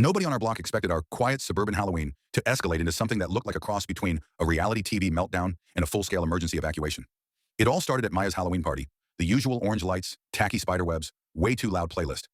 Nobody on our block expected our quiet suburban Halloween to escalate into something that looked like a cross between a reality TV meltdown and a full-scale emergency evacuation. It all started at Maya's Halloween party, the usual orange lights, tacky spiderwebs, way too loud playlist.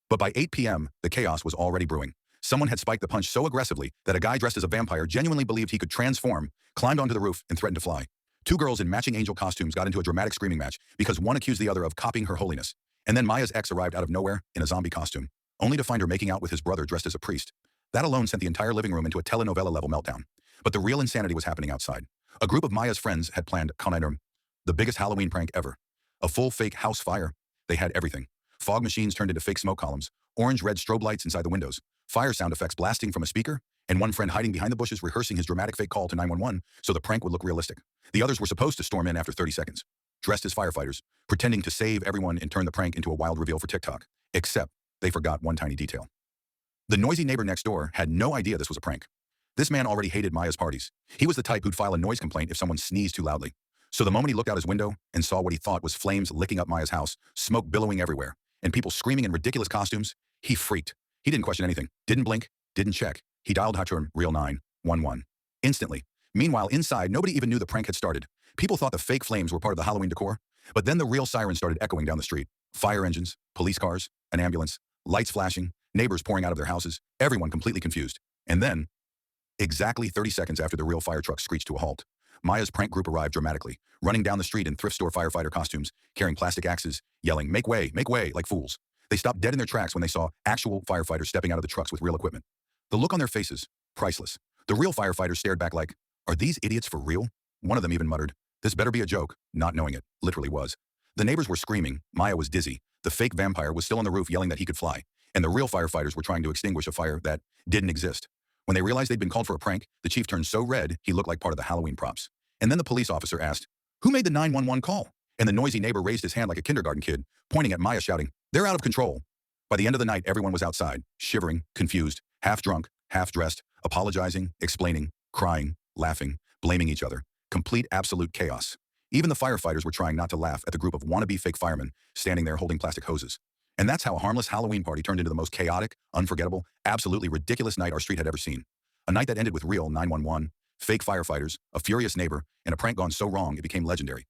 But by 8 p.m., the chaos was already brewing. Someone had spiked the punch so aggressively that a guy dressed as a vampire genuinely believed he could transform, climbed onto the roof, and threatened to fly. Two girls in matching angel costumes got into a dramatic screaming match because one accused the other of copying her holiness. And then Maya's ex arrived out of nowhere in a zombie costume, only to find her making out with his brother dressed as a priest. That alone sent the entire living room into a telenovela-level meltdown. But the real insanity was happening outside. A group of Maya's friends had planned Conairum, the biggest Halloween prank ever. A full fake house fire. They had everything. Fog machines turned into fake smoke columns, orange-red strobe lights inside the windows, fire sound effects blasting from a speaker, and one friend hiding behind the bushes rehearsing his dramatic fake call to 911 so the prank would look realistic. The others were supposed to storm in after 30 seconds, dressed as firefighters, pretending to save everyone and turn the prank into a wild reveal for TikTok. Except they forgot one tiny detail. The noisy neighbor next door had no idea this was a prank. This man already hated Maya's parties. He was the type who'd file a noise complaint if someone sneezed too loudly. So the moment he looked out his window and saw what he thought was flames licking up Maya's house, smoke billowing everywhere, and people screaming in ridiculous costumes, he freaked. He didn't question anything, didn't blink, didn't check. He dialed Hotchurn, real 911. Instantly. Meanwhile, inside, nobody even knew the prank had started. People thought the fake flames were part of the Halloween decor. But then the real sirens started echoing down the street. Fire engines, police cars, an ambulance, lights flashing, neighbors pouring out of their houses, everyone completely confused. And then, exactly 30 seconds after the real fire truck screeched to a halt, Maya's prank group arrived dramatically, running down the street in thrift store firefighter costumes, carrying plastic axes, yelling, make way, like fools. They stopped dead in their tracks when they saw actual firefighters stepping out of the trucks with real equipment. The look on their faces, priceless. The real firefighters stared back like, are these idiots for real? One of them even muttered, this better be a joke, not knowing it, literally was. The neighbors were screaming, Maya was dizzy, the fake vampire was still on the roof yelling that he could fly, and the real firefighters were trying to extinguish a fire that didn't exist. When they realized they'd been called for a prank, the chief turned so red, he looked like part of the Halloween props. And then the police officer asked, who made the 911 call? And the noisy neighbor raised his hand like a kindergarten kid, pointing at Maya shouting, they're out of control. By the end of the night, everyone was outside, shivering, confused, half drunk, half dressed, apologizing, explaining, crying, laughing, blaming each other. Complete absolute chaos. Even the firefighters were trying not to laugh at the group of wannabe fake firemen standing there holding plastic hoses. And that's how a harmless Halloween party turned into the most chaotic, unforgettable, absolutely ridiculous night our street had ever seen. A night that ended with real 911, fake firefighters, a furious neighbor, and a prank gone so wrong it became legendary.